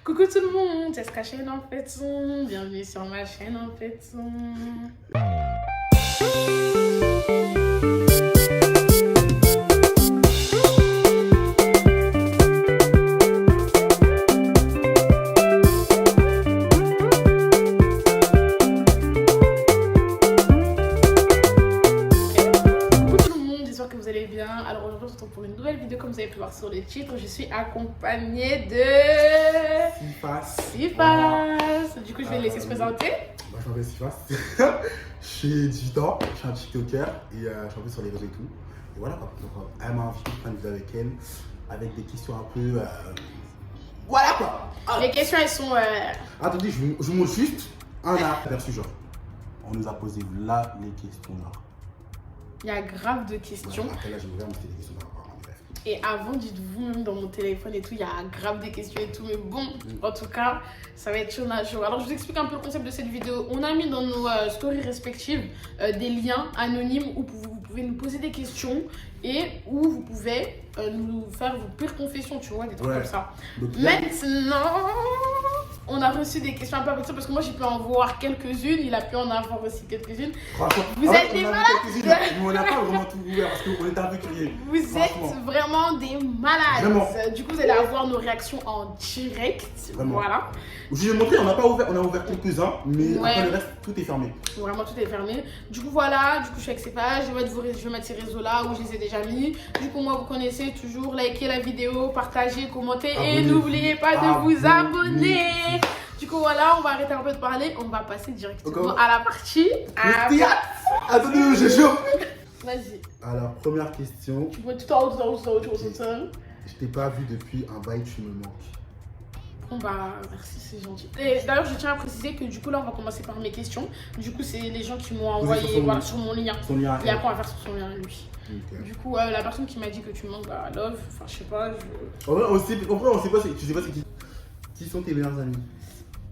Coucou tout le monde, c'est SK chaîne en fait son. Bienvenue sur ma chaîne en fait son. Alors aujourd'hui on se retrouve pour une nouvelle vidéo. Comme vous avez pu voir sur le titre, je suis accompagnée de Sifas. Du coup je vais le laisser se présenter. Moi je m'appelle Sifas. J'ai 18 ans, je suis un TikToker et je suis un peu sur les réseaux et tout. Et voilà quoi. Donc elle m'a invité pour faire une vidéo avec elle avec des questions un peu... Voilà quoi. Les questions elles sont... Attendez, je vous montre juste un aperçu genre. On nous a posé là les questions là. Il y a grave de questions. Ouais, après là j'ai ouvert mais c'était des questions par rapport à mon bref. Et avant, dites-vous, même dans mon téléphone et tout, il y a grave des questions et tout. Mais bon, en tout cas, ça va être chaud à chaud. Alors, je vous explique un peu le concept de cette vidéo. On a mis dans nos stories respectives des liens anonymes où vous pouvez nous poser des questions et où vous pouvez nous faire vos pires confessions, tu vois, des trucs comme ça. Donc, maintenant, on a reçu des questions un peu après ça parce que moi, j'ai pu en voir quelques-unes. Il a pu en avoir aussi quelques-unes. Vous êtes des malades. Mais on n'a pas vraiment tout ouvert parce qu'on était un peu curieux. Vous êtes vraiment des malades. Vraiment. Du coup, vous allez avoir nos réactions en direct. Vraiment. Voilà. Je vous ai montré, on n'a pas ouvert, on a ouvert quelques-uns, mais après le reste, tout est fermé. Vraiment, tout est fermé. Du coup, voilà. Du coup, je suis avec ces pages. Je vais mettre ces réseaux-là où je les ai déjà mis. Du coup, moi, vous connaissez toujours. Likez la vidéo, partagez, commentez. Et n'oubliez pas de vous abonner. Du coup, voilà, on va arrêter un peu de parler. On va passer directement à la partie. Attendez, j'ai chaud. Vas-y. Alors, première question. Tu peux tout en haut, tout en haut, tout en haut, tout en haut. Je t'ai pas vu depuis un bail, tu me manques. Bon bah merci, c'est gentil. Et d'ailleurs je tiens à préciser que du coup là on va commencer par mes questions. Du coup c'est les gens qui m'ont envoyé voilà, sur mon lien. Et après on va faire sur son lien lui. Okay. Du coup la personne qui m'a dit que tu me manques, bah love, enfin je sais pas. En vrai on sait pas, tu sais pas c'est qui. Qui sont tes meilleurs amis?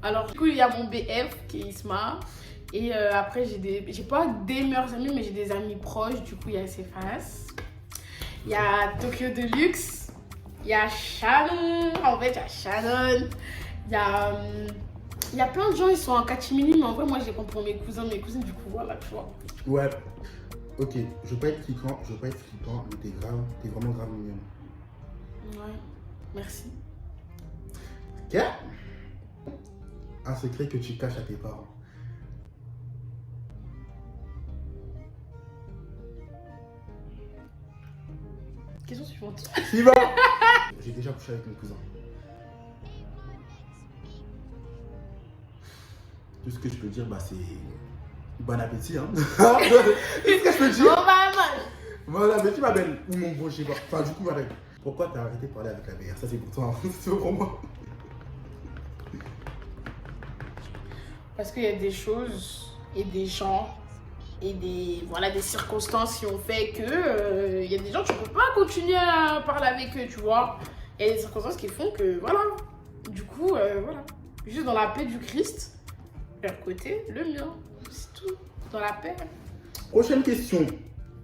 Alors du coup il y a mon BF qui est Isma. Et après j'ai pas des meilleurs amis mais j'ai des amis proches. Du coup il y a Sefas. Il y a Tokyo Deluxe. Il y a Shannon, en fait il y a Shannon, il y a plein de gens, ils sont en catimini, mais en vrai moi je les comprends, mes cousins, mes cousines, du coup voilà, tu vois. Ouais, ok, je veux pas être flippant, mais t'es vraiment grave mignonne. Ouais, merci. Ok. Un secret que tu caches à tes parents. Question suivante. Si va. J'ai déjà couché avec mon cousin. Tout ce que je peux dire, bah c'est bon appétit, hein. Qu'est-ce que je peux dire? Bon appétit, ma belle. Ou mon bon, je sais pas. Enfin, du coup, ma belle. Pourquoi t'as arrêté de parler avec la BR? Ça, c'est pour toi, hein. C'est pour moi. Parce qu'il y a des choses et des gens et des circonstances qui ont fait que il y a des gens tu peux pas continuer à parler avec eux, tu vois. Il y a des circonstances qui font que voilà. Du coup voilà, juste dans la paix du Christ, leur côté, le mien, c'est tout, dans la paix. Prochaine question.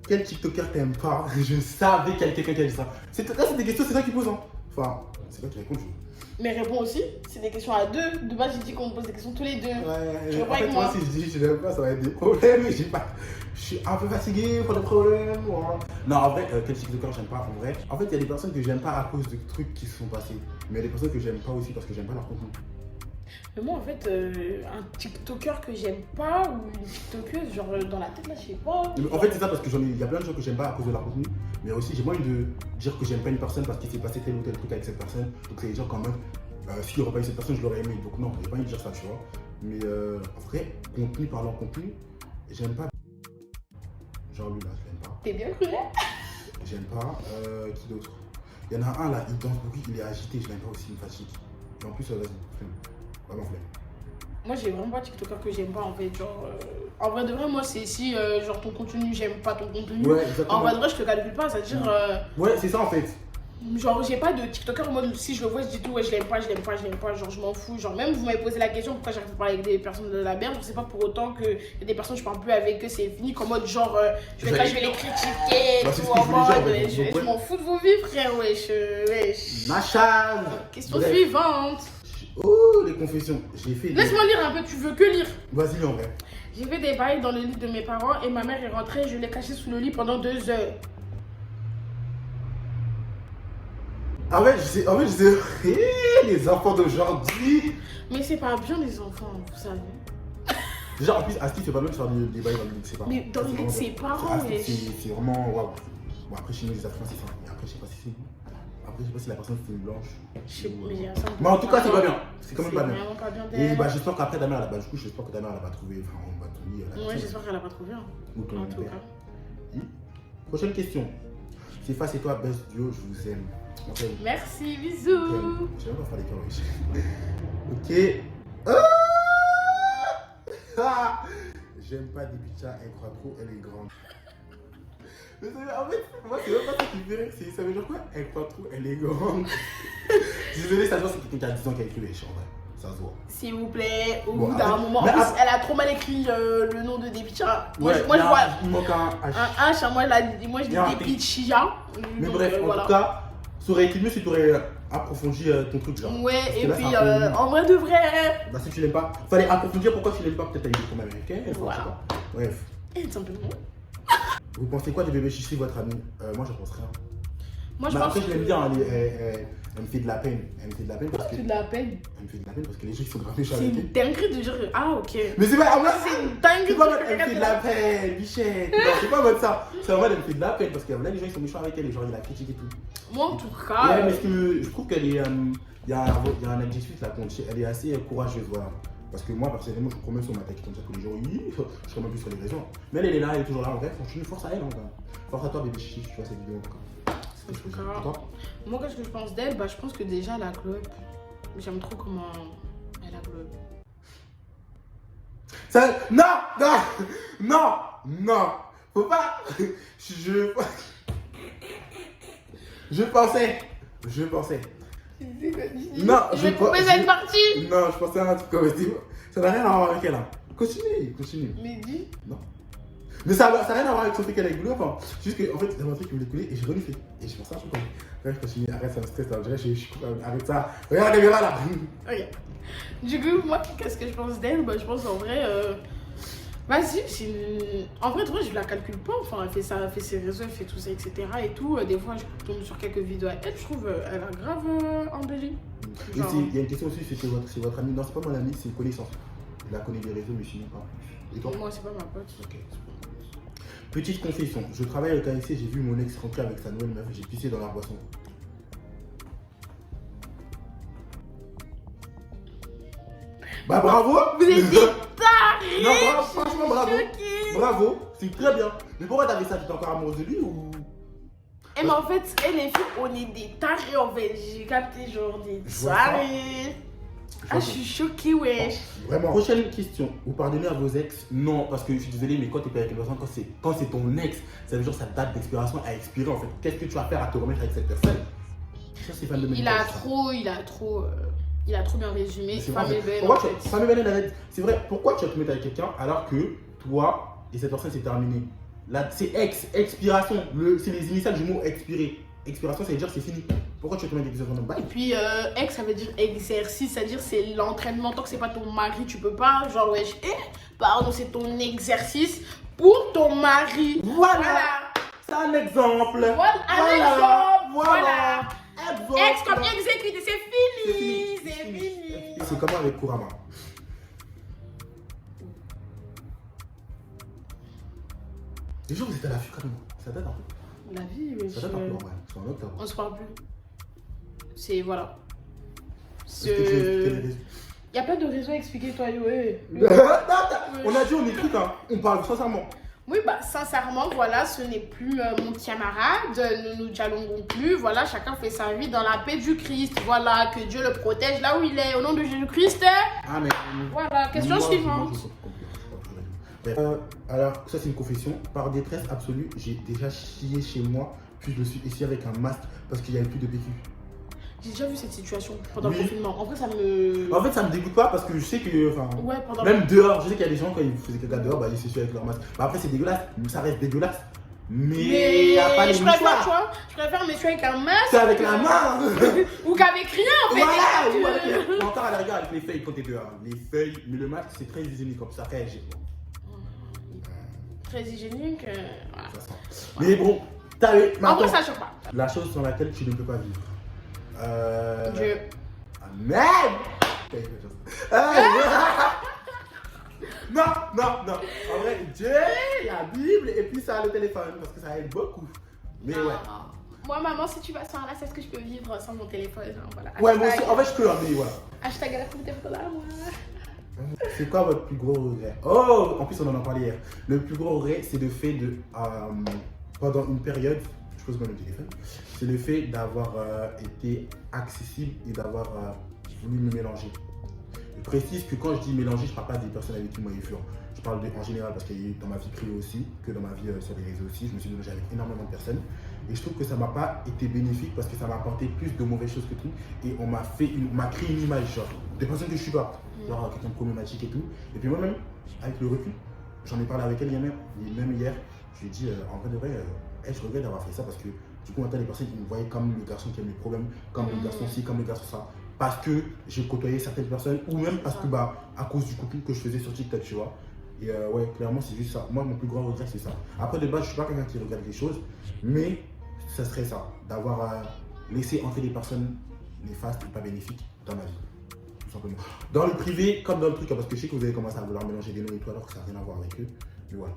Quel TikToker t'aimes pas? Je savais qu'il y avait quelqu'un qui a dit ça. Là c'est des questions, c'est toi qui poses, hein. Enfin, c'est toi qui réponds. Mais réponds aussi, c'est des questions à deux. De base, j'ai dit qu'on pose des questions tous les deux. Ouais, tu en fait, moi, si je dis je n'aime pas, ça va être des problèmes. Je suis un peu fatigué pour des problèmes. Ouais. Non, en vrai, quel TikToker j'aime pas, en vrai. En fait, il y a des personnes que j'aime pas à cause de trucs qui se sont passés. Mais il y a des personnes que j'aime pas aussi parce que j'aime pas leur contenu. Mais moi, en fait, un TikToker que j'aime pas ou une TikTokeuse, genre dans la tête, là, je sais pas. En fait, c'est ça parce que il y a plein de gens que j'aime pas à cause de leur contenu. Mais aussi, j'ai moins envie de dire que j'aime pas une personne parce qu'il s'est passé tel ou tel truc avec cette personne. Donc, c'est des gens quand même. S'il n'y aurait pas eu cette personne, je l'aurais aimé. Donc, non, j'ai pas envie de dire ça, tu vois. Mais en vrai, contenu par leur contenu, j'aime pas. Genre lui là, je l'aime pas. T'es bien cru là? J'aime pas. Qui d'autre? Il y en a un là, il danse beaucoup, il est agité, je l'aime pas aussi, il me fatigue. Et en plus, vas-y, flemme. Vraiment flemme. Moi, j'ai vraiment pas TikToker que j'aime pas en fait. Genre, en vrai de vrai, moi, c'est si genre ton contenu, j'aime pas ton contenu. Ouais, exactement. En vrai de vrai, je te calcule pas, c'est-à-dire. Ouais, c'est ça en fait. Genre, j'ai pas de TikToker en mode si je le vois, je dis tout, ouais, je l'aime pas, je l'aime pas, je l'aime pas, genre, je m'en fous. Genre, même vous m'avez posé la question pourquoi j'arrive à parler avec des personnes de la merde, je sais pas pour autant que y a des personnes, je parle plus avec eux, c'est fini, qu'en mode genre, je vais les critiquer, Bah, c'est tout ce que en je voulais mode, dire, je m'en fous de vos vies, frère, wesh. Machan. Question suivante. Oh, les confessions. J'ai fait. Laisse-moi lire un peu, tu veux que lire? Vas-y, en vrai. J'ai fait des bails dans le lit de mes parents et ma mère est rentrée, je l'ai caché sous le lit pendant 2 heures. En fait, je sais. Les enfants d'aujourd'hui. Mais c'est pas bien les enfants, vous savez. Déjà, en plus, Asti, c'est pas même faire des bails dans le lit de ses parents. Mais dans le lit de ses parents, C'est vraiment. Waouh. Bon, après, chez nous, les Africains, c'est ça. Mais après, je sais pas si c'est. Après, je sais pas si la personne c'est une blanche. Je sais pas, mais ça. Mais en tout cas, c'est pas bien. C'est quand même pas bien. C'est vraiment pas bien Et d'elle. bah, j'espère qu'après, ta mère, du coup, j'espère que ta mère, elle a pas trouvé. Enfin, on va ton lit. Ouais, j'espère qu'elle a pas trouvé. Ou ton En tout père. cas. Prochaine question. C'est face et toi, best duo, je vous aime. On t'aime. Merci, Je bisous. sais même pas faire les cœurs, wesh. Ok. Ah j'aime pas des pichas, elle croit trop, elle est grande. Mais en fait, moi, c'est même pas ça qui me fait rire. Ça veut dire quoi? Elle croit trop, elle est grande. Désolé, ça se voit, c'est quelqu'un qui a 10 ans qui a écrit les en vrai. Ça se voit. S'il vous plaît, au Bon, bout d'un après- moment. En mais plus, après- elle a trop mal écrit le nom de Depicha. Moi, Ouais, moi je vois il manque un H. un H, moi je dis Il y a un Depicha. Mais Donc, bref, en voilà. tout cas, ça aurait été mieux si tu aurais approfondi ton truc, genre. Ouais, Parce que et là, puis c'est un peu- en vrai de vrai. Bah, si tu l'aimes pas, fallait approfondir pourquoi tu l'aimes pas, peut-être avec des femmes américaines, enfin, Voilà. je sais pas. Bref. Et simplement. Vous pensez quoi des bébés chichis, votre ami? Moi, j'en pense rien. Moi je Mais pense après, je l'aime que- bien, elle me fait de la peine. Elle me fait de la peine parce que. C'est de la peine. Elle me fait de la peine parce que les gens ils sont grave méchants C'est avec une elle. dinguerie de dire. Ah, ok. Mais c'est pas en mode. C'est une dinguerie C'est de pas en dire mode elle me fait de la peine, bichette. Non, c'est pas en mode ça. C'est en mode elle me fait de la peine parce que là, les gens ils sont méchants avec elle, les gens ils la critiquent et tout. Moi en tout cas. Ouais, mais je trouve qu'elle est. Il y a un adjectif là, elle est assez courageuse, voilà. Parce que moi, personnellement, je promets sur ma tête comme ça tous les jours. Je serais même plus sur les réseaux. Mais elle est là, elle est toujours là en vrai. Franchement, force à elle. Force à toi, bébé chichi, tu vois cette vidéo. En tout cas. Toi Moi, qu'est-ce que je pense d'elle? Bah, je pense que déjà, elle a glow up. J'aime trop comment elle a glow up. Ça. Non. Faut pas. Je pensais. Non, je vais couper cette partie. Non, je pensais à un truc comme ça. Ça n'a rien à voir avec elle. Hein. Continue. Mais dis. Non. Mais ça n'a rien à voir avec son truc qu'elle a écoulé. Enfin, juste que, en fait, il y avait un truc qui voulait couler et j'ai reniflé. Et je pensais à un truc comme ça. Bref, continue. Arrête, ça me stresse. Là. Je suis avec ça. Regarde la caméra là. Ok. Du coup, moi, qu'est-ce que je pense d'elle? Bah, je pense en vrai. Vas-y, c'est une... En vrai, je la calcule pas. Enfin, elle fait ça, elle fait ses réseaux, elle fait tout ça, etc. Et tout. Des fois, je tombe sur quelques vidéos à elle. Je trouve elle a grave embelli. Et il y a une question aussi, c'est votre ami. Non, c'est pas mon ami, c'est une connaissance. Je la connais des réseaux, mais sinon pas. Et toi? Moi, c'est pas ma pote. Ok. Petite confession, je travaille au KFC, j'ai vu mon ex rentrer avec sa nouvelle meuf, j'ai pissé dans leur boisson. Bah bravo. Vous êtes des tarés. Non, franchement bravo. Choquée. Bravo, c'est très bien. Mais pourquoi t'avais ça? Tu étais encore amoureuse de lui ou? Eh, mais en fait, elle les filles, on est des tarés en fait. J'ai capté genre des Je vois ça. tarés. Ah, je suis choquée, wesh. Vraiment. Prochaine question. Vous pardonnez à vos ex? Non, parce que je suis désolé, mais quand tu es avec une personne, quand c'est ton ex, ça veut dire que sa date d'expiration a expiré en fait. Qu'est-ce que tu vas faire à te remettre avec cette personne? Ça, c'est fan de Il a trop bien résumé. C'est Femme vrai, et belle, pourquoi en fait. Femme et belle, elle arrête. C'est vrai, pourquoi tu vas te mettre avec quelqu'un alors que toi et cette personne c'est terminé? Là, c'est expiration. C'est les initiales du mot expirer. Expiration, ça veut dire c'est fini. Pourquoi tu vas te mettre avec des personnes? Et puis, ex, ça veut dire exercice, c'est-à-dire c'est l'entraînement. Tant que c'est pas ton mari, tu peux pas. Genre, wesh, pardon, c'est ton exercice pour ton mari. Voilà. C'est un exemple. Voilà, un exemple. Voilà. Exemple. Ex comme exécuté, c'est fini. C'est fini. C'est comment avec Kurama? Les gens, vous êtes à l'affût quand même. Ça date un peu. La vie, wesh. Ça date un peu en vrai. C'est en octobre. On se parle plus. C'est voilà. Est-ce que tu veux expliquer les raisons? Y a pas de raison à expliquer, toi, ouais. On a dit, on écoute, hein. On parle sincèrement. Oui, bah sincèrement, voilà, ce n'est plus mon camarade, nous nous dialoguons plus, voilà, chacun fait sa vie dans la paix du Christ, voilà, que Dieu le protège là où il est, au nom de Jésus-Christ. Ah, mais. Voilà, question suivante. Alors, ça c'est une confession. Par détresse absolue, j'ai déjà chié chez moi puis je me suis essuyé avec un masque parce qu'il n'y avait plus de PQ. J'ai déjà vu cette situation pendant le Oui. confinement. En vrai, ça me. En fait, ça me dégoûte pas parce que je sais que, enfin, Ouais, pendant même dehors, je sais qu'il y a des gens quand ils faisaient caca dehors, bah, ils s'essuient avec leur masque. Bah, après, c'est dégueulasse, ça reste dégueulasse. Mais il n'y a pas les je préfère, tu mouchoirs. vois, je préfère m'essuyer avec un masque. C'est avec la main. Ou qu'avec rien, en fait. Voilà, Et ou que- avec, ou encore à la rigueur avec les feuilles quand t'es dehors. Les feuilles, mais le masque, c'est très hygiénique, comme ça réagit. Très hygiénique. Voilà. Ça sent. Mais bon, t'as eu. En vrai, ça choque pas. La chose sans laquelle tu ne peux pas vivre. Dieu. Ah merde. Non, non, non. En vrai, Dieu, la Bible et puis ça, le téléphone, parce que ça aide beaucoup. Mais ouais. Ah. Moi, maman, si tu vas sur là, c'est ce que je peux vivre sans mon téléphone. Hein, voilà. Ouais, moi aussi, en fait, je peux, hein, mais voilà. Hashtag la coupe de là, moi. C'est quoi votre plus gros regret? Oh, en plus, on en a parlé hier. Le plus gros regret, c'est le fait de, pendant une période, je pose même le téléphone, c'est le fait d'avoir été accessible et d'avoir voulu me mélanger. Je précise que quand je dis mélanger, je ne parle pas des personnes avec qui moi j'ai furent. Je parle en général parce qu'il y a eu dans ma vie privée aussi, que dans ma vie sur les réseaux aussi, je me suis mélangé avec énormément de personnes. Et je trouve que ça m'a pas été bénéfique parce que ça m'a apporté plus de mauvaises choses que tout. Et on m'a créé une image, genre, des personnes que je suis pas. Genre quelqu'un de problématique et tout. Et puis moi-même, avec le recul, j'en ai parlé avec elle même hier, je lui ai dit, en vrai de vrai, je regrette d'avoir fait ça parce que du coup, maintenant les personnes ils me voyaient comme le garçon qui a des problèmes, comme le garçon ci, comme le garçon ça. Parce que j'ai côtoyé certaines personnes ou même parce que à cause du contenu que je faisais sur TikTok, tu vois. Et ouais, clairement, c'est juste ça. Moi, mon plus grand regret, c'est ça. Après, de base, je suis pas quelqu'un qui regarde les choses, mais ça serait ça, d'avoir laissé entrer des personnes néfastes et pas bénéfiques dans ma vie. Tout simplement. Dans le privé, comme dans le truc, parce que je sais que vous avez commencé à vouloir mélanger des noms et tout, alors que ça n'a rien à voir avec eux. Mais voilà.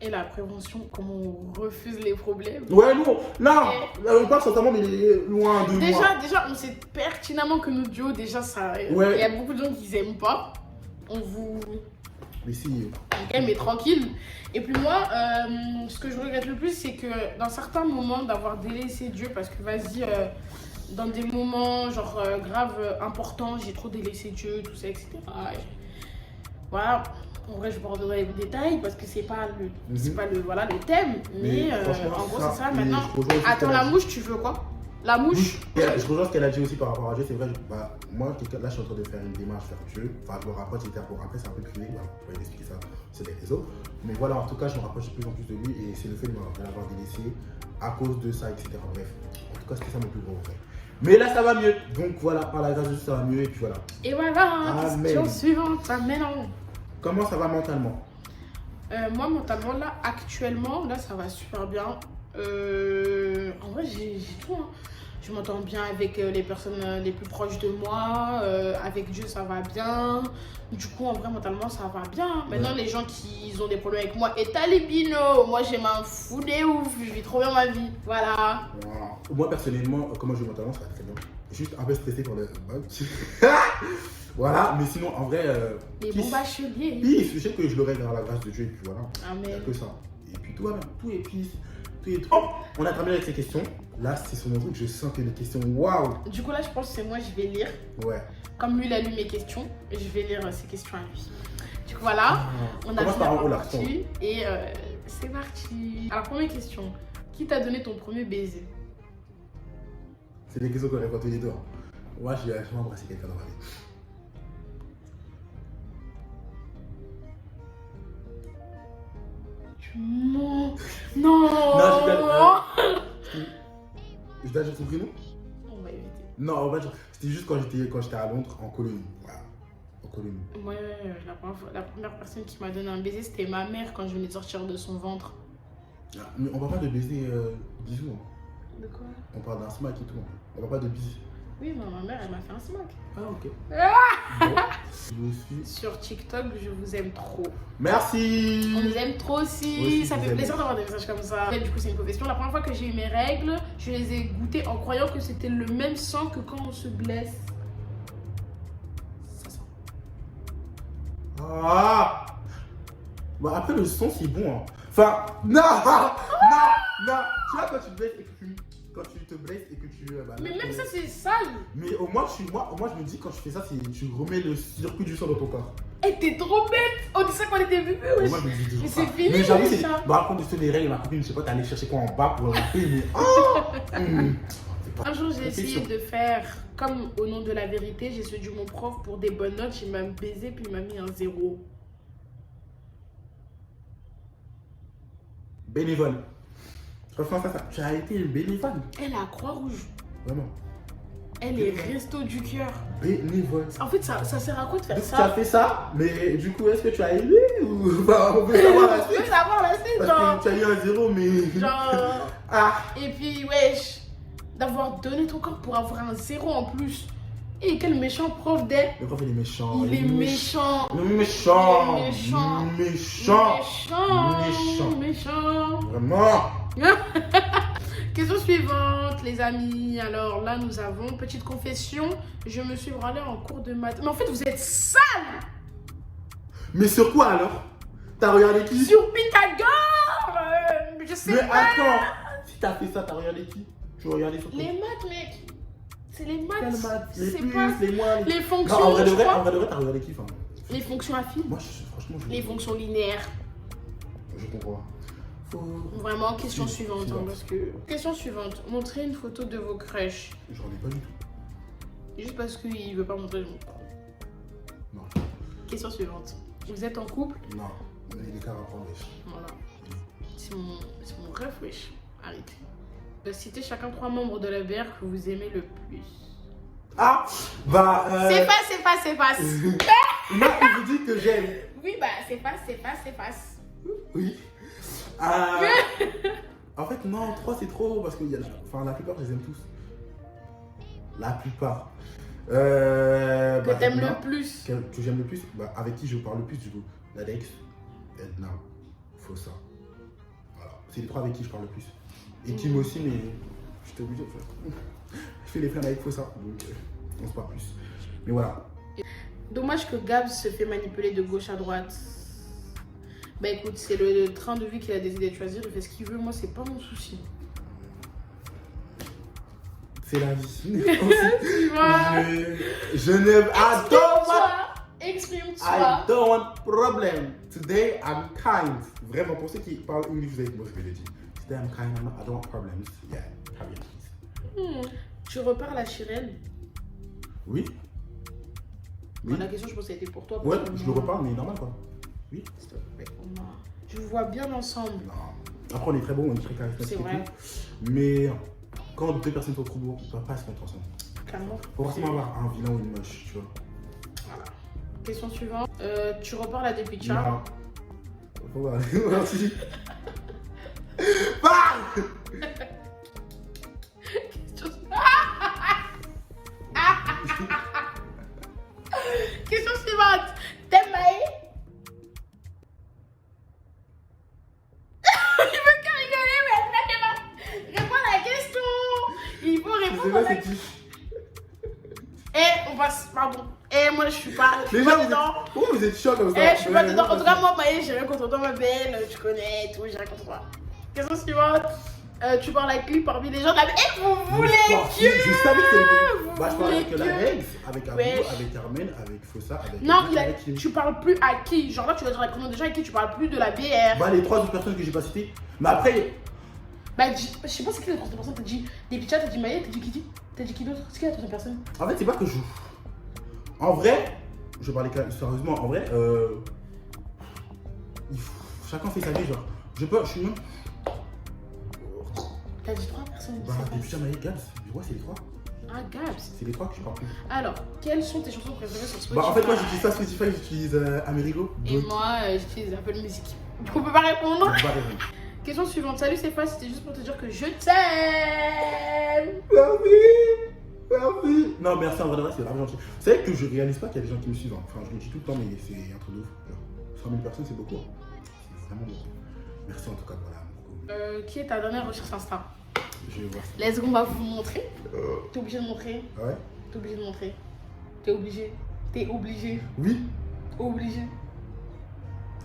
Et la prévention, comment on refuse les problèmes. Ouais, nous, là, on parle sincèrement, mais loin de moi. Déjà, on sait pertinemment que notre duo, déjà, ça. Ouais. Il y a beaucoup de gens qui n'aiment pas. On vous. Mais si. Ok, mais tranquille. Et puis moi, ce que je regrette le plus, c'est que dans certains moments, d'avoir délaissé Dieu, parce que vas-y, dans des moments genre grave importants, j'ai trop délaissé Dieu, tout ça, etc. Et voilà. En vrai, je vais pas rentrer dans les détails parce que c'est pas le thème. Mais franchement, en gros, ça, c'est ça. mais Maintenant, je rejoins aussi attends, ce la qu'elle a mouche, tu veux quoi? La mouche? Oui, je rejoins ce qu'elle a dit aussi par rapport à Dieu. C'est vrai, moi, là, je suis en train de faire une démarche vers Dieu. Enfin, je me rapproche, etc. Bon, après, c'est un peu privé, voilà, je vais expliquer ça sur les réseaux. Mais voilà, en tout cas, je me rapproche de plus en plus de lui et c'est le fait de l'avoir délaissé à cause de ça, etc. Bref, en tout cas, c'était ça mon plus gros regret. Mais là, ça va mieux. Donc voilà, par la grâce de Dieu, ça va mieux et puis voilà. Et voilà, Amen. question suivante. Amen. Comment ça va mentalement? Moi, mentalement, là, actuellement, là, ça va super bien. En vrai, j'ai tout. Hein. Je m'entends bien avec les personnes les plus proches de moi. Avec Dieu, ça va bien. Du coup, en vrai, mentalement, ça va bien. Maintenant, les gens qui ont des problèmes avec moi, et talibino, moi, j'ai m'en fous des ouf. Je vis trop bien ma vie. Voilà. Wow. Moi, personnellement, comment je vais mentalement, ça va très bien. Juste un peu stressé pour le voilà, mais sinon, en vrai. Les bons bacheliers. Oui, je sais que je l'aurai dans la grâce de Dieu et puis voilà. Amen. Il n'y a que ça. Et puis tout va bien, tout est peace, tout est. Oh, on a terminé avec ces questions. Là, c'est sur mon truc, je sens que les questions, waouh! Du coup, là, je pense que c'est moi, je vais lire. Ouais. Comme lui, il a lu mes questions, je vais lire ses questions à lui. Du coup, voilà, on a Commence vu par la un haut, là, partie et c'est parti. Alors, première question. Qui t'a donné ton premier baiser? C'est des questions qu'on répond tous les deux. Moi, j'ai jamais embrassé quelqu'un dans ma vie. Tu mens. Non. Je dois dire son prénom? On va éviter. Non, en fait, c'était juste quand j'étais à Londres, en colonie. Voilà. En colonie. Ouais, la première personne qui m'a donné un baiser, c'était ma mère quand je venais de sortir de son ventre. Ah, mais on parle pas de baiser bisous. Hein. De quoi? On parle d'un smack et tout. Hein. On parle pas de bisous. Oui, mais ma mère, elle m'a fait un smack. Ah, ok. Ah Bon, je suis. Sur TikTok, je vous aime trop. Merci! On vous aime trop aussi. Ça je fait vous aime. plaisir d'avoir des messages comme ça. Du coup, c'est une confession. La première fois que j'ai eu mes règles, je les ai goûtées en croyant que c'était le même sang que quand on se blesse. Ça sent. Ah! Bah après, le son, c'est bon. Hein. Enfin, non! Non! Non! Tu vois, quand tu te blesses et que tu. Quand tu te blesses et que tu. Mais même ça, c'est sale. Mais au moins, je me dis, quand je fais ça, c'est tu remets le circuit du sang dans ton corps. Eh, t'es trop bête. On dit ça quand on était bébé, wesh. Moi, je me dis toujours Mais ça. c'est fini, Mais j'avoue, ça. c'est. Par contre, de les règles, ma copine, je sais pas, t'es allé chercher quoi en bas pour la paix, mais. Oh Un jour, j'ai essayé de faire comme au nom de la vérité. J'ai séduit mon prof pour des bonnes notes. Il m'a baisé, puis il m'a mis un 0. Bénévole. Enfin, ça. Tu as été bénévole. Elle a Croix-Rouge. Vraiment. Elle est resto du cœur. Bénévole. En fait, ça sert à quoi de faire Donc, ça? tu as fait ça, mais du coup, est-ce que tu as aimé ou. Bah, on veut savoir la Je veux suite. savoir la suite, Parce genre. que tu as eu un 0, mais. Genre. Ah. Et puis, wesh, d'avoir donné ton corps pour avoir un 0 en plus. Et quel méchant prof d'elle. Le prof, il est méchant. Il est méchant. Méchant. Il est méchant. Méchant. Méchant. Méchant. Vraiment. Question suivante, les amis. Alors là, nous avons petite confession. Je me suis branlée en cours de maths. Mais en fait, vous êtes sale. Mais sur quoi alors? T'as regardé qui? Sur Pythagore. Je sais Mais pas. attends, si t'as fait ça, t'as regardé qui? Tu regardais sur quoi? Les maths, mec. C'est les maths. Quelles maths? Les C'est plus, pas les moins. les fonctions. Non, en vrai de je vrai, crois. t'as regardé qui? Enfin, Les fonctions affines. moi, franchement, Les fonctions linéaires. je comprends. Vraiment, question Si, suivante. suivante. Parce que... Question suivante. Montrez une photo de vos crushs. J'en ai pas du tout. Juste parce qu'il veut pas montrer, je montre. Non. Question suivante. Vous êtes en couple? Non. Il est qu'à reprendre, wesh. Voilà. C'est mon rêve, wesh. Arrêtez. Citez chacun 3 membres de la BR que vous aimez le plus. Ah! Bah. C'est passe. Moi, il vous dit que j'aime. Oui, bah, c'est passe. Oui. En fait, non, 3 c'est trop parce que la plupart, je les aime tous. La plupart. Que t'aimes le plus. Que j'aime le plus, bah, avec qui je parle le plus, du coup. Ladex, Edna, Fossa. Voilà. C'est les 3 avec qui je parle le plus. Et Kim aussi, mais j'étais obligé de faire. Je fais les flammes avec Fossa, donc on se parle plus. Mais voilà. Dommage que Gabs se fait manipuler de gauche à droite. Bah écoute, c'est le train de vie qu'il a décidé de choisir. Il fait ce qu'il veut, moi, c'est pas mon souci. C'est la vie. Tu vois? Je n'aime. Exprime-toi. I don't want problem. Today I'm kind. Vraiment, pour ceux qui parlent English, vous avez moi je vais le dire. Today I'm kind, I don't want problems. Yeah, have it, please. Tu repars la Chirelle? Oui. Bon, la question, je pense, que ça a été pour toi. Ouais, parce que je le moi, reparle, mais normal quoi. Oui. s'il te plaît, je vous vois bien ensemble. Non. Après, on est très bon, on est très charismatique. C'est vrai. Mais quand 2 personnes sont trop beaux, ils ne peuvent pas se mettre ensemble. Clairement. Faut forcément avoir un vilain ou une moche, tu vois. Voilà. Question suivante. Tu repars la Depicha? Non. Faut voir. Merci. Parle. Question suivante. T'aimes Maë? Il veut qu'à rigoler, mais réponds à la question. Il faut Je sais répondre à pas la c'est qui. Eh, on passe, pardon. Eh, moi, je suis pas Déjà, dedans. Pourquoi vous êtes chiant comme ça? Eh, je suis pas dedans. En tout cas, moi, Maë, j'ai rien contre toi, ma belle. Tu connais et tout, j'ai rien contre toi. Question suivante. Tu parles avec lui parmi les gens de la... Eh, vous voulez Dieu? Je savais que c'était. Vous Bah, je parlais avec voulez la Dieu? Rex, avec Abou, Wesh. avec Carmen, avec Fossa, avec. Non, avec qui? tu parles plus à qui? Genre là, tu vas dire la prénom déjà avec qui tu parles plus de la BR. Bah, les 3 autres personnes que j'ai pas citées. Mais après. Bah, je sais pas c'est qui la troisième personne. T'as dit des Picha, t'as dit Maë, t'as dit Kitty, t'as dit qui d'autre? C'est qui la troisième personne? En fait, c'est pas que je. En vrai, je parlais sérieusement, en vrai, chacun fait sa vie, genre. Je suis même. T'as dit 3 personnes. Bah, depuis jamais Gabs, ouais, c'est les 3. Ah, Gabs. C'est les 3 que je parle plus. Alors, quelles sont tes chansons préférées sur Spotify? Bah, en fait, moi, j'utilise pas Spotify, j'utilise Amerigo. Et moi, j'utilise Apple Music. On peut pas répondre. Je vais pas répondre. Question suivante. Salut, c'est Fa, c'était juste pour te dire que je t'aime. Merci. Non, merci, en vrai, de vrai, c'est vraiment gentil. C'est vrai que je réalise pas qu'il y a des gens qui me suivent. Enfin, je le dis tout le temps, mais c'est un truc de ouf. Genre, 100 000 personnes, c'est beaucoup. C'est vraiment beaucoup. Merci en tout cas, voilà. Qui est ta dernière recherche Insta? Je vais voir. Let's go, on va vous montrer. T'es obligé de montrer. Ah ouais? T'es obligé de montrer. T'es obligé. T'es obligé. Oui. Obligé.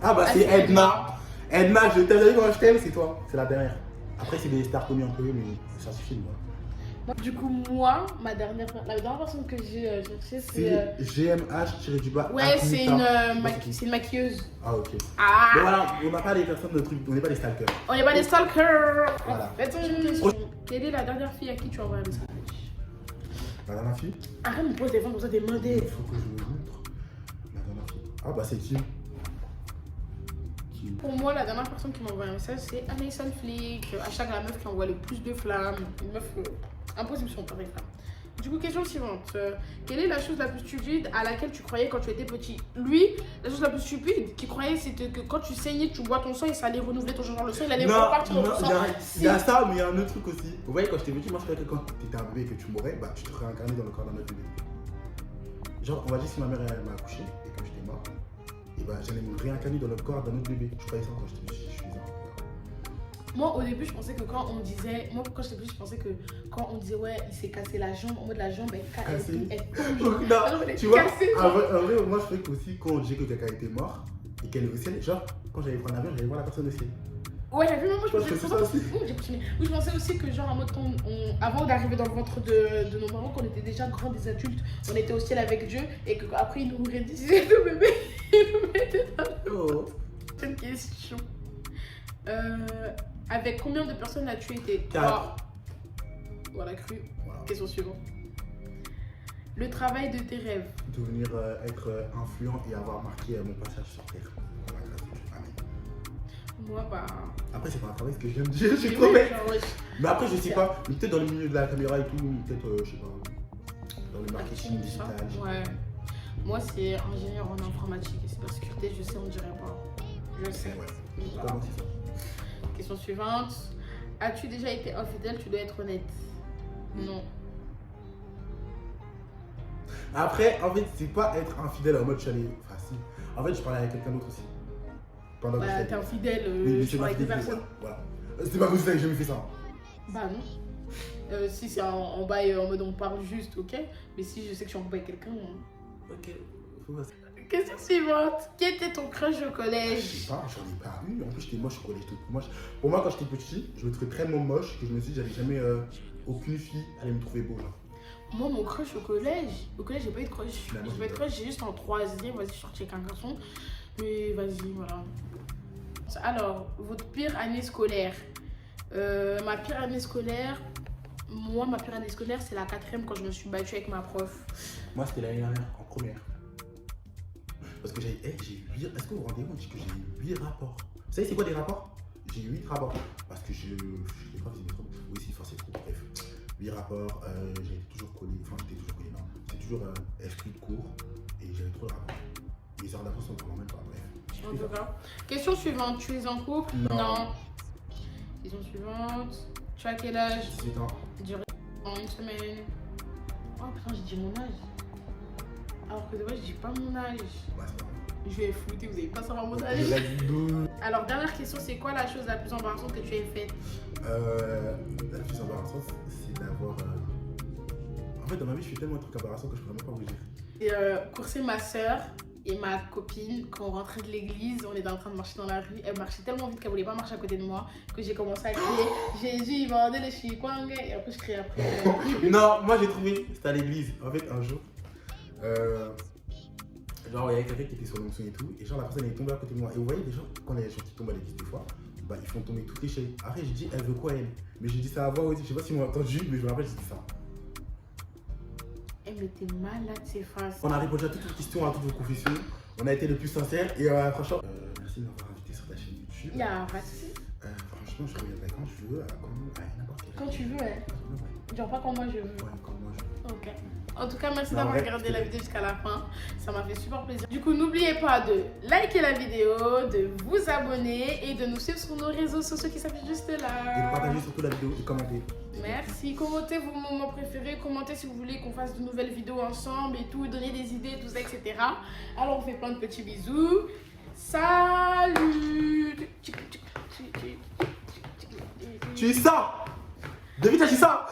Ah bah, c'est Edna. Edna, je t'aime, comment je t'aime, c'est toi. C'est la dernière. Après, c'est des stars connues un peu, mais ça suffit, moi. Du coup, moi, la dernière personne que j'ai cherchée, c'est. C'est GMH-du-bas. Ouais, c'est une maquilleuse. Ah, ok. Ah! Mais voilà, on n'a pas des personnes de trucs, on n'est pas des stalkers. On n'est pas des stalkers! Voilà. Quelle est la dernière fille à qui tu as envoyé un message? La dernière fille? Arrête de me poser des fois comme ça, des mains Il faut que je me montre. La dernière fille. Ah, bah, c'est Kim. Pour moi, la dernière personne qui m'a envoyé un message, c'est Amazon Flick. Hashtag la meuf qui envoie le plus de flammes. Une meuf impossible sur Paris. Du coup, question suivante. Quelle est la chose la plus stupide à laquelle tu croyais quand tu étais petit? Lui, la chose la plus stupide qu'il croyait, c'était que quand tu saignais, tu bois ton sang et ça allait renouveler ton changement de sang. Il allait repartir dans ton sang. Il y a ça, mais il y a un autre truc aussi. Vous voyez, quand j'étais petit, moi je croyais que quand tu étais un bébé et que tu mourrais, bah tu te réincarnais dans le corps d'un autre bébé. Genre, on va dire si ma mère elle m'a accouché et que j'étais mort, et bah j'allais me réincarner dans le corps d'un autre bébé. Je croyais ça quand j'étais petit, je suis bizarre. Moi, au début, je pensais que quand on disait. Moi, quand j'étais petite, je pensais que quand on disait, ouais, il s'est cassé la jambe, en mode la jambe, elle tombe. Non, tu vois, cassée, en vrai, moi je trouvais qu'aussi quand on disait que quelqu'un était mort et qu'elle est au ciel, genre, quand j'allais prendre l'avion, j'allais voir la personne au ciel. Ouais, j'avais vu, moi je Parce que c'est ça aussi. Oui, je pensais aussi que, genre, en mode, avant d'arriver dans le ventre de nos parents, qu'on était déjà grands, des adultes, on était au ciel avec Dieu et qu'après, il nous rédigeait nos bébés. Il nous mettait dans le. Oh. C'est une question. Avec combien de personnes as-tu été? 4. Voilà, cru. Voilà. Question suivante. Le travail de tes rêves. Devenir être influent et avoir marqué mon passage sur Terre. Voilà, grâce à Dieu. Amen. Moi, bah. Après, c'est pas un travail ce que je viens de dire, je oui, promets. genre, ouais. Mais après, je sais pas, mais peut-être dans le milieu de la caméra et tout, peut-être, je sais pas, dans le marketing digital. Ouais. Moi, c'est ingénieur en informatique et cybersécurité, je sais, on dirait pas. Je sais. Ouais. Voilà. Comment c'est ça? Question suivante. As-tu déjà été infidèle? Tu dois être honnête. Non. Après, en fait, c'est pas être infidèle en mode chalet. Enfin, si. En fait, je parlais avec quelqu'un d'autre aussi. Pendant que Bah, j'étais t'es infidèle mais c'est avec des ma personnes. Voilà. C'est pas comme ça que j'ai jamais fait ça. Bah, non. Si c'est en bail, en mode on parle juste, ok. Mais si je sais que je suis en bail avec quelqu'un. Ok. Faut voir ça. Question suivante. Qui était ton crush au Je collège? sais pas, j'en ai pas eu. En plus, j'étais moche au collège. Moche. Pour moi, quand j'étais petit, je me trouvais tellement moche que je me suis dit, j'allais jamais. Aucune fille allait me trouver beau. Genre. Moi, mon crush au collège, j'ai pas eu de crush. Finalement, J'ai pas eu de crush, j'ai juste en 3e, vas-y, je suis sortie avec un garçon. Mais vas-y, voilà. Alors, votre pire année scolaire. Ma pire année scolaire, ma pire année scolaire, c'est la 4e quand je me suis battue avec ma prof. Moi, c'était l'année dernière, en première. Parce que j'ai eu 8. Est-ce que vous vous rendez compte que j'ai eu 8 rapports? Vous savez, c'est quoi des rapports? J'ai eu 8 rapports. Parce que je les profs, ils étaient trop. Oui, c'est forcé trop. Bref. 8 rapports, j'ai toujours collé. Enfin, j'étais toujours collé, non. C'est toujours exclu de cours. Et j'avais trop de rapports. Les heures d'avance sont vraiment même pas. Bref. En tout cas. Question suivante, tu es en couple? Non. Question suivante. Tu as quel âge? 18 ans. Duré en une semaine. Oh putain, j'ai dit mon âge. Alors que de vrai, je dis pas mon âge. Bah, c'est pas grave. Je vais flouter, vous allez pas savoir mon âge. J'ai dit 12. Alors, dernière question, c'est quoi la chose la plus embarrassante que tu aies faite? La plus embarrassante, c'est d'avoir. En fait, dans ma vie, je fais tellement de trucs embarrassants que je pourrais même pas vous dire. J'ai coursé ma soeur et ma copine quand on rentrait de l'église. On était en train de marcher dans la rue. Elle marchait tellement vite qu'elle voulait pas marcher à côté de moi que j'ai commencé à crier Jésus, il va donner les chikwang. Et après, je criais après. Non, moi j'ai trouvé, c'était à l'église. En fait, un jour, genre il y avait quelqu'un qui était sur l'onction et tout, et genre la personne est tombée à côté de moi. Et vous voyez, des gens, quand les gens qui tombent à l'église, des fois, bah ils font tomber toutes les chaises. Après, j'ai dit, elle veut quoi elle? Mais j'ai dit ça à voix aussi, je sais pas si m'ont entendu, mais je me rappelle, j'ai dit ça. Elle m'était malade, ses faces. On a répondu à toutes vos questions, à toutes vos confessions. On a été le plus sincère, et franchement, merci de m'avoir invité sur ta chaîne YouTube. Il y a pas de souci. Franchement, je reviendrai quand je veux, à n'importe quel. Quand tu veux, hein. Ouais, Genre pas quand moi je veux. quand moi je veux. Ok. En tout cas, merci Non, d'avoir ouais, regardé c'est la vrai. vidéo jusqu'à la fin. Ça m'a fait super plaisir. Du coup, n'oubliez pas de liker la vidéo, de vous abonner et de nous suivre sur nos réseaux sociaux qui s'affichent juste Et de là. partager surtout la vidéo et commenter. Merci. Commentez vos moments préférés. Commentez si vous voulez qu'on fasse de nouvelles vidéos ensemble et tout. Donnez des idées, tout ça, etc. Alors, on fait plein de petits bisous. Salut. Tu es ça! David, tu es ça!